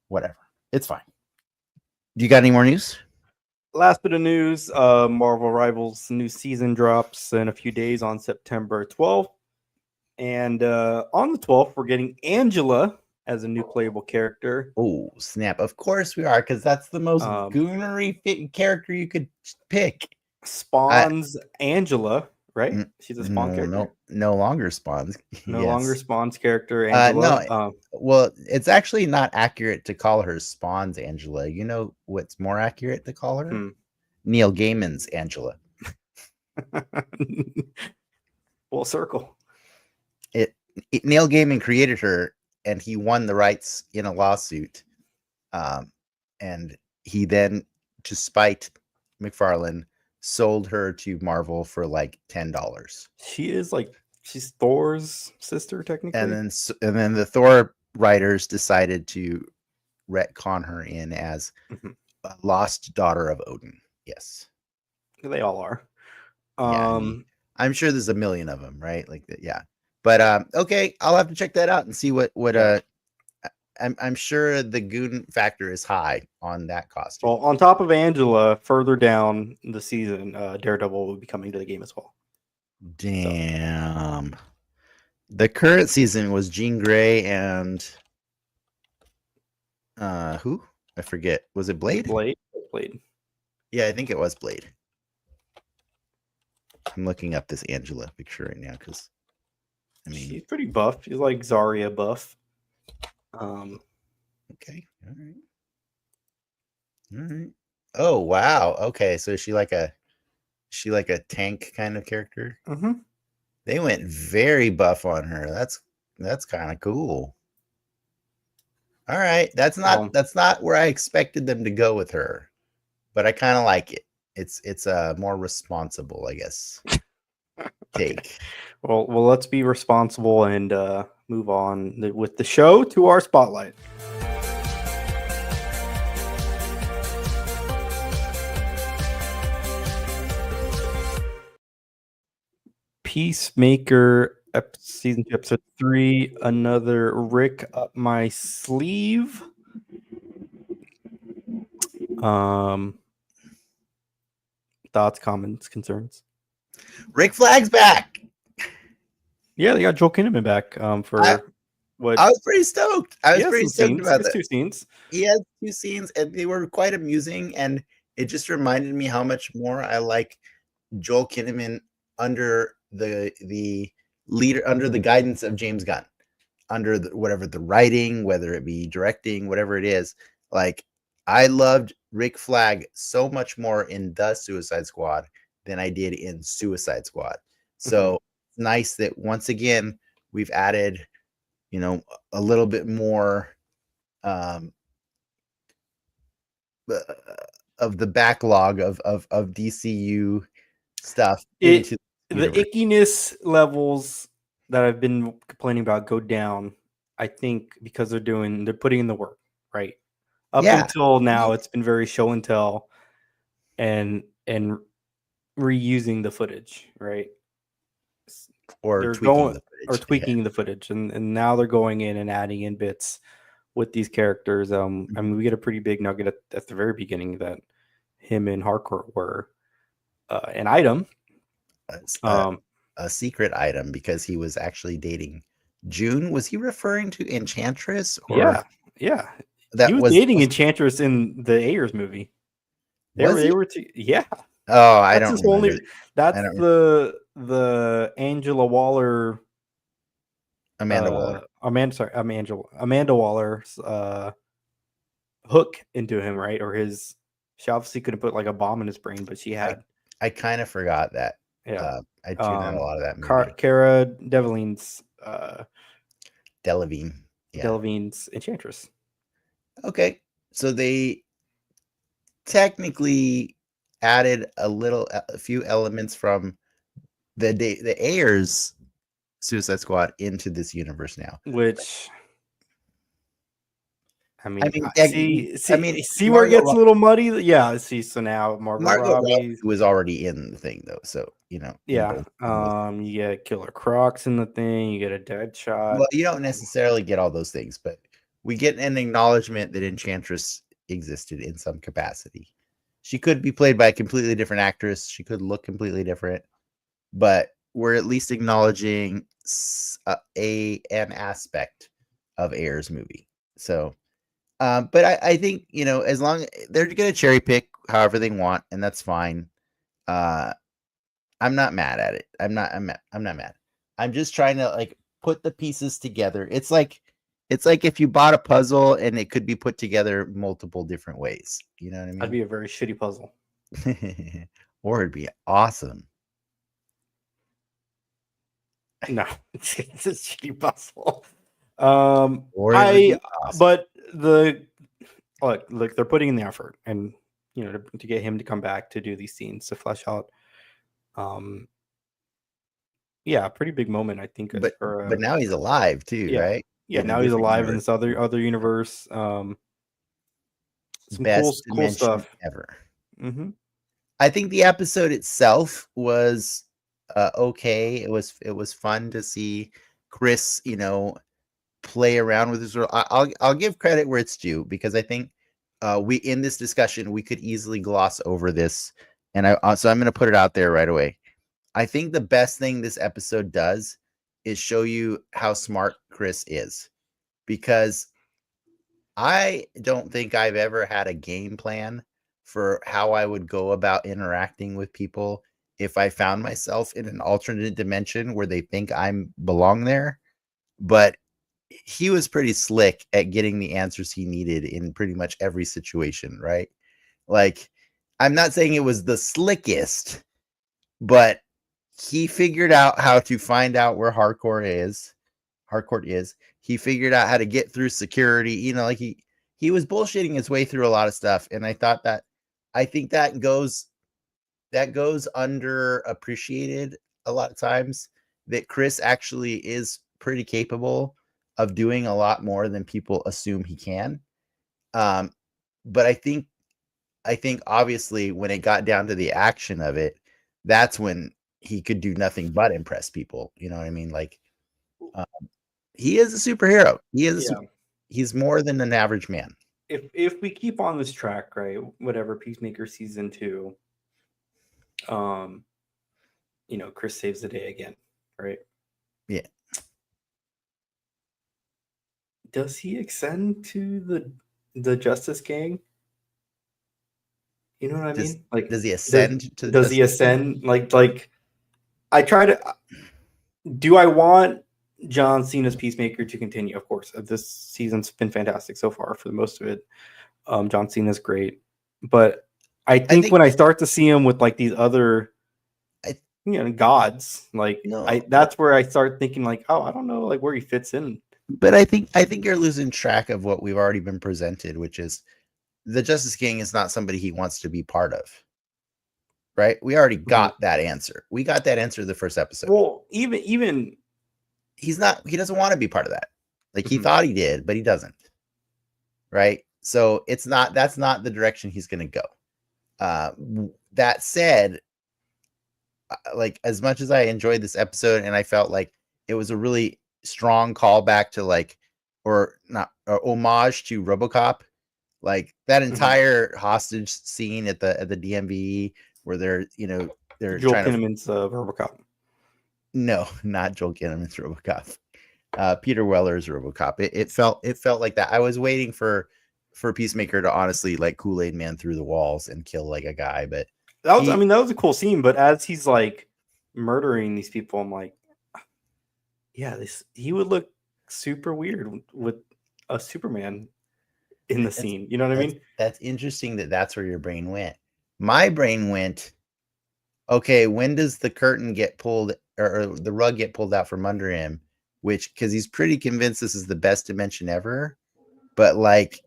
whatever. It's fine. Do you got any more news? Last bit of news, Marvel Rivals new season drops in a few days on September 12th. And on the 12th, we're getting Angela as a new playable character. Oh, snap. Of course we are, because that's the most goonery character you could pick. Spawns Angela, right? She's a Spawn character. No longer Spawns. No longer Spawn's character, Angela. Well, it's actually not accurate to call her Spawn's Angela. You know what's more accurate to call her? Neil Gaiman's Angela. Full circle. Neil Gaiman created her, and he won the rights in a lawsuit. And he then, to spite McFarlane, sold her to Marvel for like $10. She's Thor's sister, technically. And then the Thor writers decided to retcon her in as a lost daughter of Odin. Yes, they all are. I'm sure there's a million of them, right? Like that, yeah. But okay, I'll have to check that out and see what I'm sure the goon factor is high on that costume. Well, on top of Angela, further down the season, Daredevil will be coming to the game as well. Damn. So. The current season was Jean Grey and who? I forget. Was it Blade? Blade. Yeah, I think it was Blade. I'm looking up this Angela picture right now because she's pretty buff. She's like Zarya buff. Okay. All right. Oh wow. Okay, so is she like a tank kind of character? They went very buff on her. That's kind of cool. All right, that's not where I expected them to go with her, but I kind of like it. It's a more responsible, I guess, take. Well, let's be responsible and move on with the show to our spotlight. Peacemaker, season 2, episode 3. Another Rick up my sleeve. Thoughts, comments, concerns. Rick Flag's back. Yeah, they got Joel Kinnaman back for What? I was pretty stoked. I He was has pretty some stoked scenes. He about has that. 2 scenes. He had 2 scenes, and they were quite amusing, and it just reminded me how much more I like Joel Kinnaman under the leader, under the guidance of James Gunn, under whatever the writing, whether it be directing, whatever it is. Like, I loved Rick Flag so much more in The Suicide Squad than I did in Suicide Squad. So it's nice that once again we've added, a little bit more um, of the backlog of DCU stuff into The the universe. ickiness levels that I've been complaining about go down. I think because they're putting in the work, right? Up Yeah. until now, it's been very show and tell, and reusing the footage, right? Or They're tweaking going the or footage. tweaking the footage, and now they're going in and adding in bits with these characters. I mean, we get a pretty big nugget at the very beginning that him and Harcourt were an item. A secret item, because he was actually dating June. Was he referring to Enchantress? Or yeah. He that was was dating Enchantress in the Ayers movie. was They he? were yeah. Oh, I That's don't his whole remember. new. That's I don't. the Angela Waller. Amanda Waller. Amanda Waller's hook into him, right? Or his. She obviously couldn't put like a bomb in his brain, but she had. I kind of forgot that. Yeah. I tuned out a lot of that movie. Cara Delevingne's Delevingne. Yeah. Delevingne's Enchantress. Okay. So they technically added a few elements from the Ayers Suicide Squad into this universe now. Which I mean, see where it Margot gets a little muddy. Yeah, see. So now Margot Robbie Robbie was already in the thing, though. So yeah. You get Killer Crocs in the thing. You get a Deadshot. Well, you don't necessarily get all those things, but we get an acknowledgement that Enchantress existed in some capacity. She could be played by a completely different actress. She could look completely different, but we're at least acknowledging an aspect of Ayers' movie. So, but I think as long they're going to cherry pick however they want, and that's fine. I'm not mad at it. I'm not mad. I'm just trying to like put the pieces together. It's like if you bought a puzzle and it could be put together multiple different ways. You know what I mean? That'd be a very shitty puzzle. Or it'd be awesome. No, it's a shitty puzzle. Awesome. But look, they're putting in the effort, and to get him to come back to do these scenes to flesh out. Yeah, pretty big moment, I think. But now he's alive too, right? Yeah, now he's alive in this other universe. Some Best cool stuff ever. Mm-hmm. I think the episode itself was okay. It was fun to see Chris, play around with his role. I'll give credit where it's due, because I think we in this discussion we could easily gloss over this, and so I'm going to put it out there right away. I think the best thing this episode does is show you how smart Chris is, because I don't think I've ever had a game plan for how I would go about interacting with people if I found myself in an alternate dimension where they think I belong there. But he was pretty slick at getting the answers he needed in pretty much every situation, right? Like, I'm not saying it was the slickest, but he figured out how to find out where Harcourt is. He figured out how to get through security. Like he was bullshitting his way through a lot of stuff, and I think that goes underappreciated a lot of times, that Chris actually is pretty capable of doing a lot more than people assume he can. But I think obviously when it got down to the action of it, that's when he could do nothing but impress people. You know what I mean? Like, he is a superhero. He's more than an average man. If we keep on this track, right? Whatever, Peacemaker season 2, Chris saves the day again, right? Yeah. does he extend to the Justice Gang? You know what I mean? Like, does he ascend to the does he Justice Gang? ascend? Like I try to. Do I want John Cena's Peacemaker to continue? Of course, this season's been fantastic so far for the most of it. John Cena's great, but I think when I start to see him with like these other, gods, like that's where I start thinking like, oh, I don't know, like where he fits in. But I think you're losing track of what we've already been presented, which is the Justice King is not somebody he wants to be part of. Right? We already got that answer. We got that answer the first episode. Well, even he doesn't want to be part of that. Like he thought he did, but he doesn't. Right? So that's not the direction he's going to go. That said, like as much as I enjoyed this episode and I felt like it was a really strong callback to like, or not, homage to RoboCop, like that entire hostage scene at the DMV where they're Joel Kinnaman's RoboCop. No, not Joel Kinnaman's RoboCop. Peter Weller's RoboCop. It felt like that. I was waiting for Peacemaker to honestly like Kool-Aid Man through the walls and kill like a guy, but that was a cool scene. But as he's like murdering these people, I'm like, yeah, he would look super weird with a Superman in the scene. You know what I mean? That's interesting that's where your brain went. My brain went, okay, when does the curtain get pulled or the rug get pulled out from under him? Because he's pretty convinced this is the best dimension ever. But like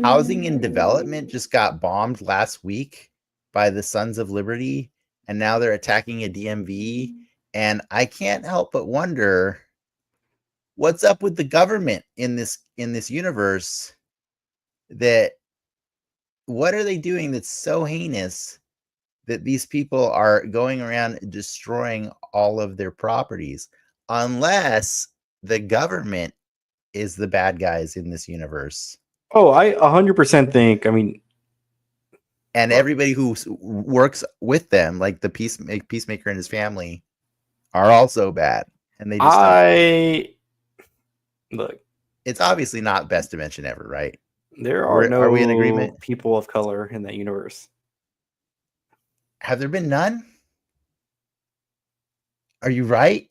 housing and development just got bombed last week by the Sons of Liberty, and now they're attacking a DMV. And I can't help but wonder what's up with the government in this universe. What are they doing that's so heinous that these people are going around destroying all of their properties, unless the government is the bad guys in this universe? Oh, I 100% think, and everybody who works with them, like the Peacemaker and his family, are also bad. And they just look, it's obviously not best dimension ever, right? Are we in agreement? People of color in that universe. Have there been none? Are you right?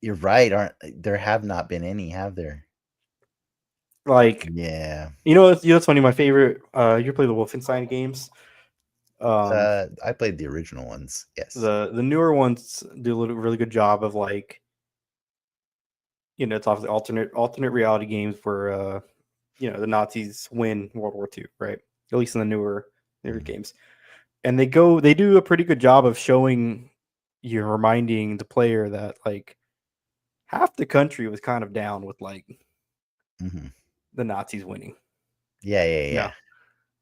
You're right. There have not been any, have there? Like, yeah. It's funny. My favorite. You play the Wolfenstein games. I played the original ones. Yes. The newer ones do a really good job of like, it's obviously alternate reality games where the Nazis win World War II, right? At least in the newer games. And they do a pretty good job of showing reminding the player that like half the country was kind of down with like the Nazis winning. Yeah.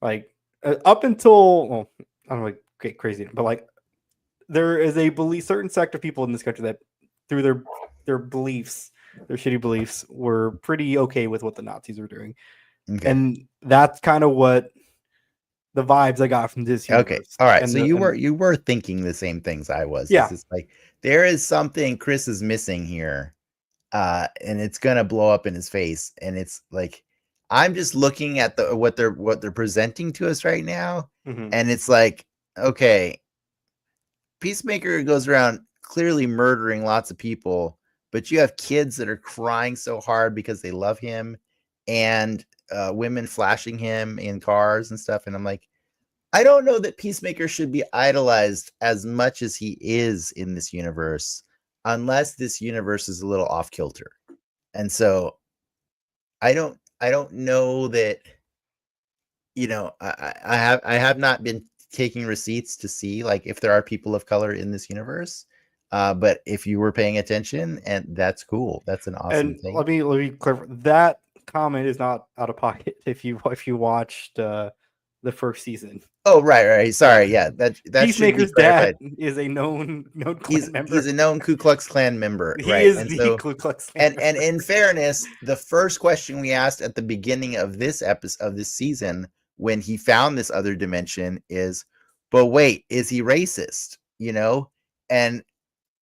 Like up until, well, I don't know, get crazy, but like there is a certain sect of people in this country that through their beliefs, their shitty beliefs, were pretty okay with what the Nazis were doing. Okay. And that's kind of what the vibes I got from this universe. Okay. All right. So you were thinking the same things I was. Yeah. It's like there is something Chris is missing here. And it's gonna blow up in his face. And it's like I'm just looking at what they're presenting to us right now. And it's like, okay, Peacemaker goes around clearly murdering lots of people, but you have kids that are crying so hard because they love him, and women flashing him in cars and stuff. And I'm like, I don't know that Peacemaker should be idolized as much as he is in this universe, unless this universe is a little off kilter. And so I don't know that, I have not been taking receipts to see like if there are people of color in this universe. But if you were paying attention, and that's cool. That's an awesome thing. Let me clarify. That comment is not out of pocket if you watched the first season. Oh, right. Sorry, yeah. That Peacemaker's dad is a known Klan member. He's a known Ku Klux Klan member. He is the Ku Klux Klan. And in fairness, the first question we asked at the beginning of this episode of this season, when he found this other dimension, is, but wait, is he racist? And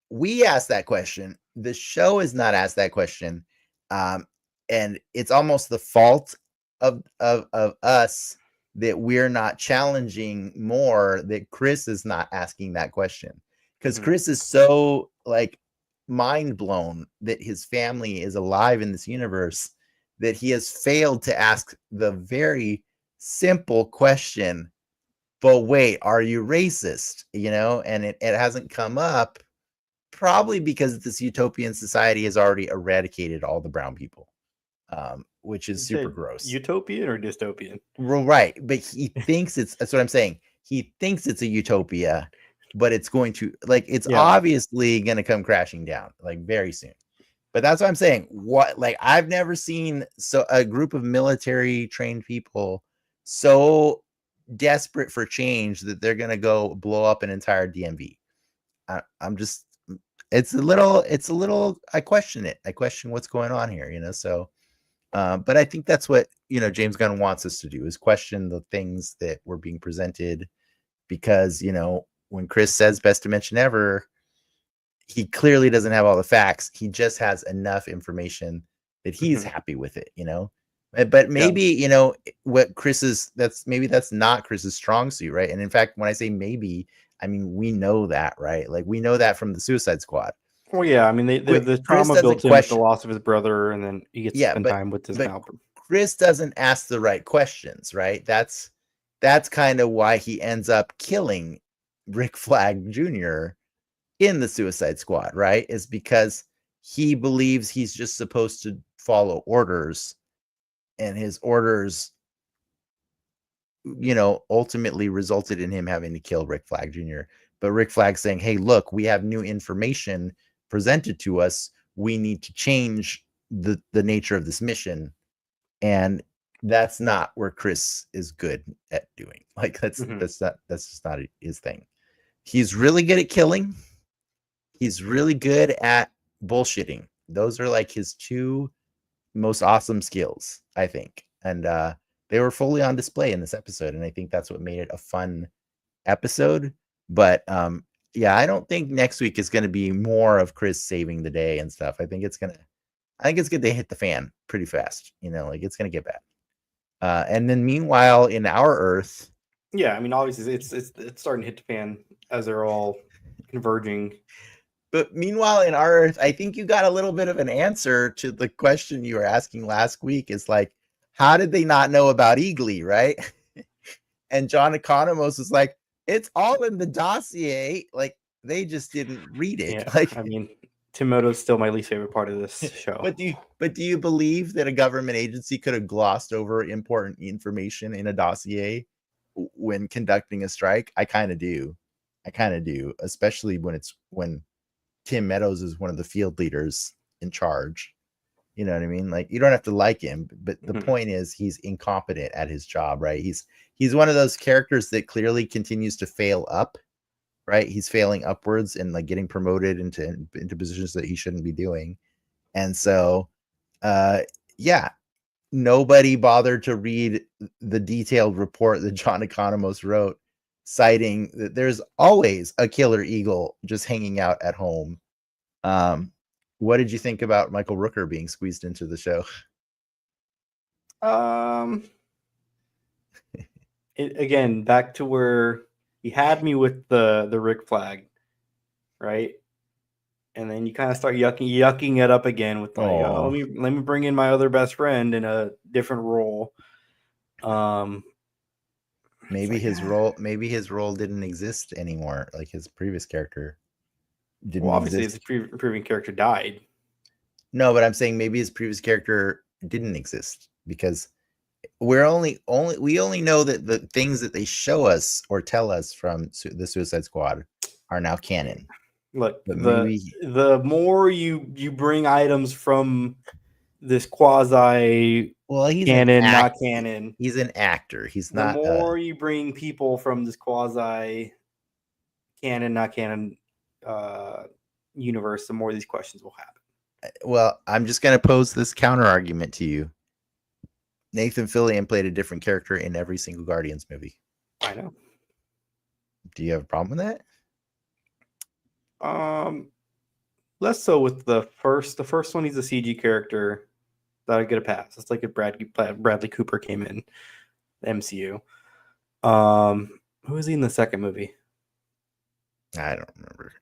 we asked that question, the show is not asked that question, and it's almost the fault of us that we're not challenging more, that Chris is not asking that question, because Chris is so like mind blown that his family is alive in this universe that he has failed to ask the very simple question, but wait, are you racist? And it hasn't come up, probably because this utopian society has already eradicated all the brown people, which is super gross. Utopian or dystopian? Well, right, but he thinks that's what I'm saying. He thinks it's a utopia, but it's going to obviously going to come crashing down like very soon. But that's what I'm saying. I've never seen a group of military trained people so desperate for change that they're going to go blow up an entire DMV. I'm just, it's a little, I question it. I question what's going on here, so, but I think that's what, James Gunn wants us to do, is question the things that were being presented, because, when Chris says best dimension ever, he clearly doesn't have all the facts. He just has enough information that he's happy with it, but maybe, what that's not Chris's strong suit. Right. And in fact, when I say maybe, I mean, we know that, right? Like, we know that from the Suicide Squad. Well, yeah, I mean, the trauma built in with the loss of his brother, and then he gets to spend time with his Malcolm. Chris doesn't ask the right questions, right? That's kind of why he ends up killing Rick Flag Jr. in the Suicide Squad, right? Is because he believes he's just supposed to follow orders, and his orders, ultimately resulted in him having to kill Rick Flag Jr. But Rick Flag saying, hey, look, we have new information presented to us. We need to change the nature of this mission. And that's not where Chris is good at doing. Like, that's just not his thing. He's really good at killing. He's really good at bullshitting. Those are like his two most awesome skills, I think. And they were fully on display in this episode, and I think that's what made it a fun episode. But I don't think next week is going to be more of Chris saving the day and stuff. I think it's going to hit the fan pretty fast. It's going to get bad. And then meanwhile, in our Earth, I mean, obviously it's starting to hit the fan as they're all converging. But meanwhile, in our Earth, I think you got a little bit of an answer to the question you were asking last week. Is like, how did they not know about Eagly, right? And John Economos was like, it's all in the dossier. Like, they just didn't read it. Yeah, like, I mean, Timoto's still my least favorite part of this show. But do you believe that a government agency could have glossed over important information in a dossier when conducting a strike? I kind of do. Especially when Tim Meadows is one of the field leaders in charge. You know what I mean? Like, you don't have to like him, but the point is, he's incompetent at his job, right? He's one of those characters that clearly continues to fail up, right? He's failing upwards and like getting promoted into positions that he shouldn't be doing. And so, nobody bothered to read the detailed report that John Economos wrote, citing that there's always a killer eagle just hanging out at home. What did you think about Michael Rooker being squeezed into the show? Again, back to where he had me with the Rick Flag, right? And then you kind of start yucking it up again with like, let me bring in my other best friend in a different role. Maybe his role didn't exist anymore. Like, his previous character didn't obviously exist. His previous character died. No, but I'm saying maybe his previous character didn't exist, because we only know that the things that they show us or tell us from the Suicide Squad are now canon. Look, the more you bring items from this quasi canon, not canon. He's an actor. He's not. The more you bring people from this quasi canon, not canon universe, the more these questions will happen. Well, I'm just going to pose this counter argument to you. Nathan Fillion played a different character in every single Guardians movie. I know. Do you have a problem with that? less so with the first. The first one, he's a CG character that I get a pass. It's like if Bradley Cooper came in the MCU. Who was he in the second movie? I don't remember.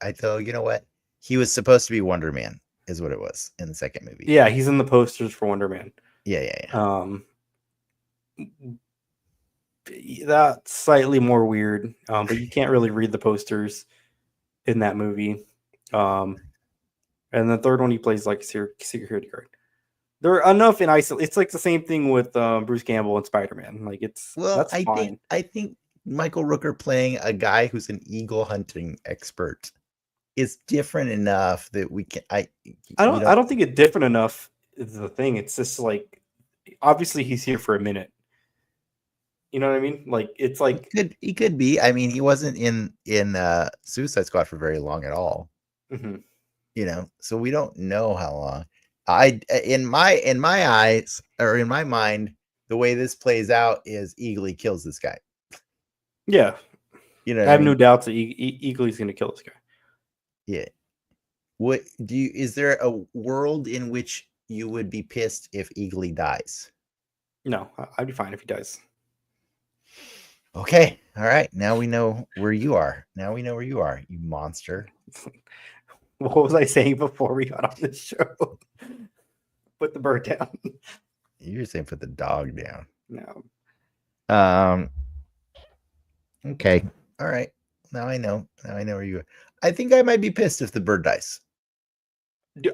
I thought, you know what? He was supposed to be Wonder Man, is what it was in the second movie. Yeah, he's in the posters for Wonder Man. Yeah. That's slightly more weird, but you can't really read the posters in that movie. And the third one, he plays like a security guard. They're enough in isolation. It's like the same thing with Bruce Campbell and Spider-Man. Like that's fine. I think Michael Rooker playing a guy who's an eagle hunting expert is different enough that we can. I don't think it's different enough. Is the thing. It's just like obviously he's here for a minute. You know what I mean? Like it's like he could be. I mean, he wasn't in Suicide Squad for very long at all. Mm-hmm. You know, so we don't know how long. In my eyes, or in my mind, the way this plays out is Eagly kills this guy. Yeah, you know, I have no doubts that Eagly's going to kill this guy. Yeah. What do you? Is there a world in which you would be pissed if Eagly dies? No, I'd be fine if he dies. Okay, all right. Now we know where you are. You monster. What was I saying before we got on this show? Put the bird down. You were saying put the dog down. No. Okay. All right. Now I know where you are. I think I might be pissed if the bird dies.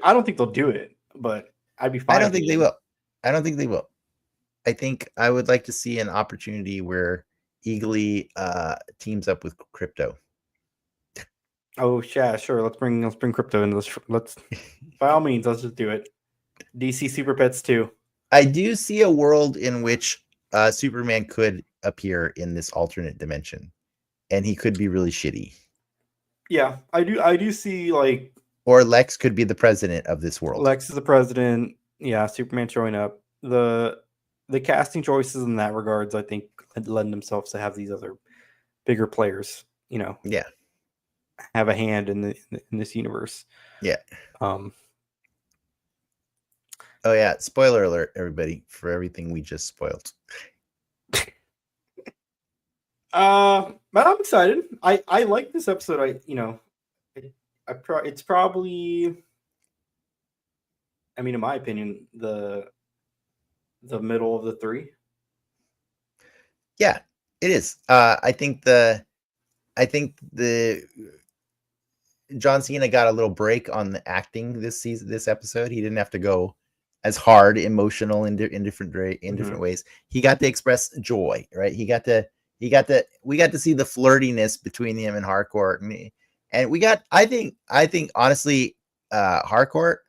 I don't think they'll do it, but I'd be fine. I don't think they will. I think I would like to see an opportunity where Eagly teams up with Crypto. Oh yeah, sure. Let's bring Crypto into this. Let's by all means, let's just do it. DC Super Pets 2. I do see a world in which Superman could appear in this alternate dimension, and he could be really shitty. Yeah, I do see like. Or Lex could be the president of this world. Lex is the president. Yeah, Superman showing up. The casting choices in that regards, I think, lend themselves to have these other bigger players. You know. Yeah. Have a hand in this universe. Yeah. Oh yeah! Spoiler alert, everybody, for everything we just spoiled. But I'm excited. I like this episode. It's probably, I mean, in my opinion, the middle of the three. Yeah, it is. I think the John Cena got a little break on the acting this episode. He didn't have to go as hard emotional in different ways. He got to express joy, right? We got to see the flirtiness between him and Harcourt, and we got, I think honestly, Harcourt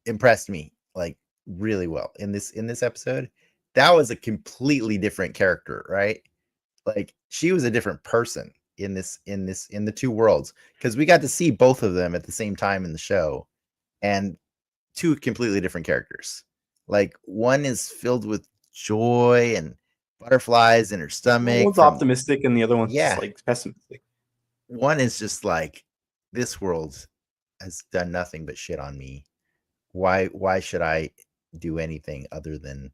impressed me like really well in this episode. That was a completely different character, right? Like she was a different person in the two worlds, because we got to see both of them at the same time in the show, and two completely different characters. Like one is filled with joy and butterflies in her stomach. One's optimistic and the other one's like pessimistic. One is just like, this world has done nothing but shit on me. Why should I do anything other than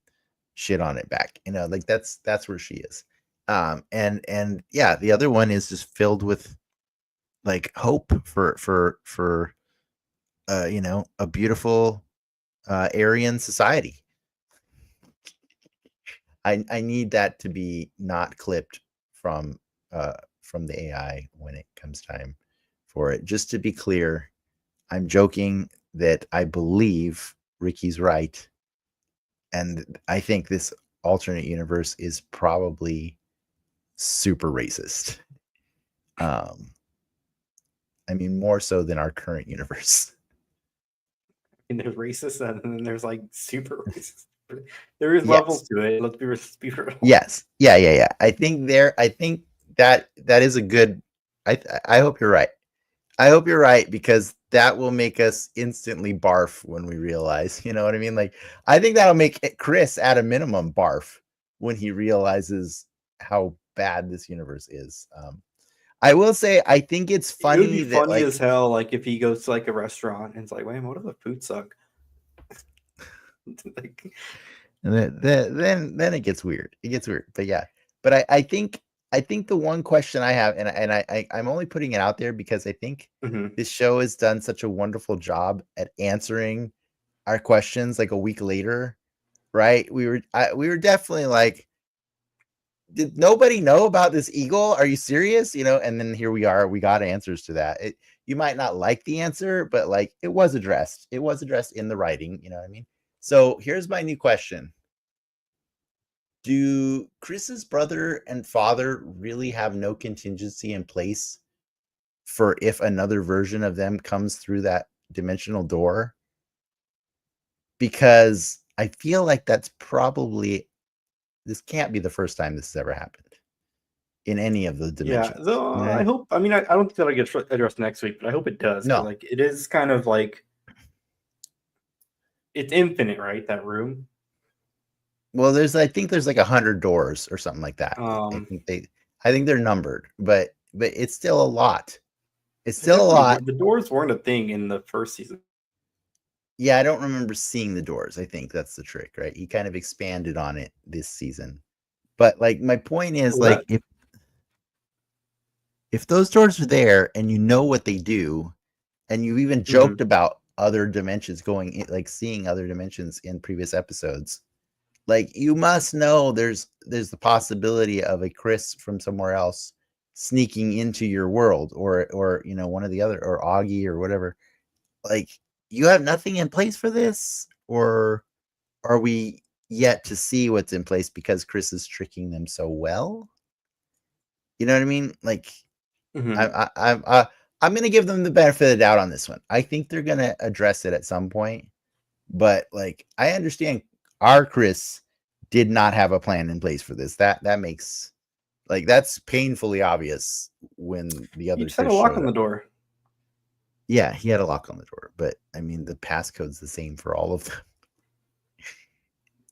shit on it back? You know, like that's where she is. And yeah, the other one is just filled with like hope for a beautiful Aryan society. I need that to be not clipped from the AI when it comes time for it. Just to be clear, I'm joking that I believe Ricky's right, and I think this alternate universe is probably super racist. I mean, more so than our current universe. And there's racist, and then there's like super racist. There is levels to it. Let's be real. Yes. Yeah. I think that is a good. I hope you're right. I hope you're right, because that will make us instantly barf when we realize. You know what I mean? Like, I think that'll make Chris at a minimum barf when he realizes how bad this universe is. I will say, I think it's It would funny be that funny like as hell, like if he goes to like a restaurant and it's like, "Man, what does the food suck?" Like, and then it gets weird. It gets weird. But yeah. But I think the one question I have, and I'm only putting it out there because I think mhm. this show has done such a wonderful job at answering our questions like a week later, right? We were definitely like, did nobody know about this eagle? Are you serious? You know, and then here we are. We got answers to that. You might not like the answer, but like it was addressed. It was addressed in the writing. You know what I mean? So here's my new question. Do Chris's brother and father really have no contingency in place for if another version of them comes through that dimensional door? Because I feel like this can't be the first time this has ever happened in any of the Yeah, dimensions. though You know? I hope. I mean, I don't think that'll get addressed next week, but I hope it does because No. like it is kind of like it's infinite, right? That room. Well, I think there's like 100 doors or something like that. Um, I think they're numbered, but it's still a lot. It's they still a definitely lot. the doors weren't a thing in the first season. Yeah, I don't remember seeing the doors. I think that's the trick, right? He kind of expanded on it this season. But like my point is Oh, like that. if those doors are there and you know what they do, and you even Mhm. joked about other dimensions going in, like seeing other dimensions in previous episodes, like you must know there's the possibility of a Chris from somewhere else sneaking into your world, or you know, one of the other, or Augie or whatever. Like, you have nothing in place for this, or are we yet to see what's in place because Chris is tricking them so well? You know what I mean? Like, Mhm. I'm gonna give them the benefit of the doubt on this one. I think they're gonna address it at some point, but like I understand our Chris did not have a plan in place for this. That makes, like, that's painfully obvious when the You other just had a Chris lock showed on up. the door. Yeah, he had a lock on the door, but I mean the passcode's the same for all of them.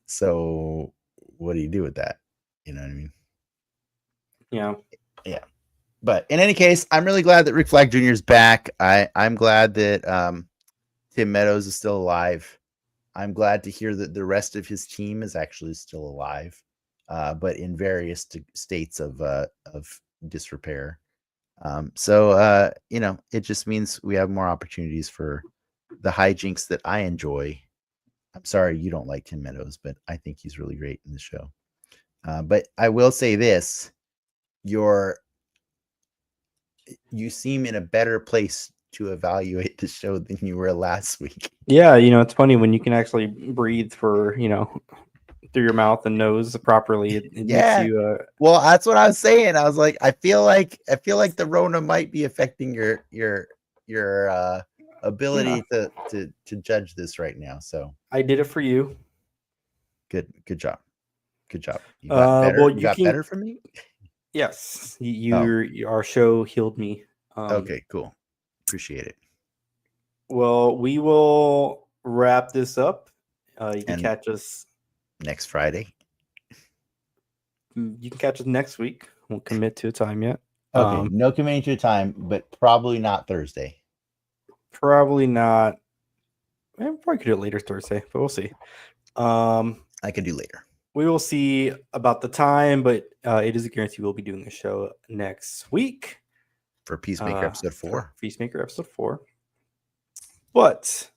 So what do you do with that? You know what I mean? Yeah. Yeah. But in any case, I'm really glad that Rick Flag Jr. is back. I'm glad that Tim Meadows is still alive. I'm glad to hear that the rest of his team is actually still alive, but in various states of disrepair. So you know, it just means we have more opportunities for the hijinks that I enjoy. I'm sorry you don't like Tim Meadows, but I think he's really great in the show. But I will say this: you're you seem in a better place to evaluate the show than you were last week. Yeah, it's funny when you can actually breathe for through your mouth and nose properly. It makes Yeah. you. Well, that's what I was saying. I was like, I feel like the Rona might be affecting your Yeah, ability to judge this right now. So I did it for you. good job. Good job. You got better. Well, You you got can. better from me? Yes, Oh, our show healed me. okay, cool. Appreciate it. Well, we will wrap this up. You can And catch us. next Friday. You can catch us next week. Won't commit to a time yet. Okay, no committing to a time, but probably not Thursday. Probably not. Probably could do it later Thursday, but we'll see. I could do later. We will see about the time, but it is a guarantee we'll be doing the show next week For Peacemaker episode for 4. Peacemaker episode 4. But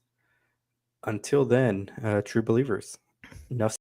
until then, true believers, enough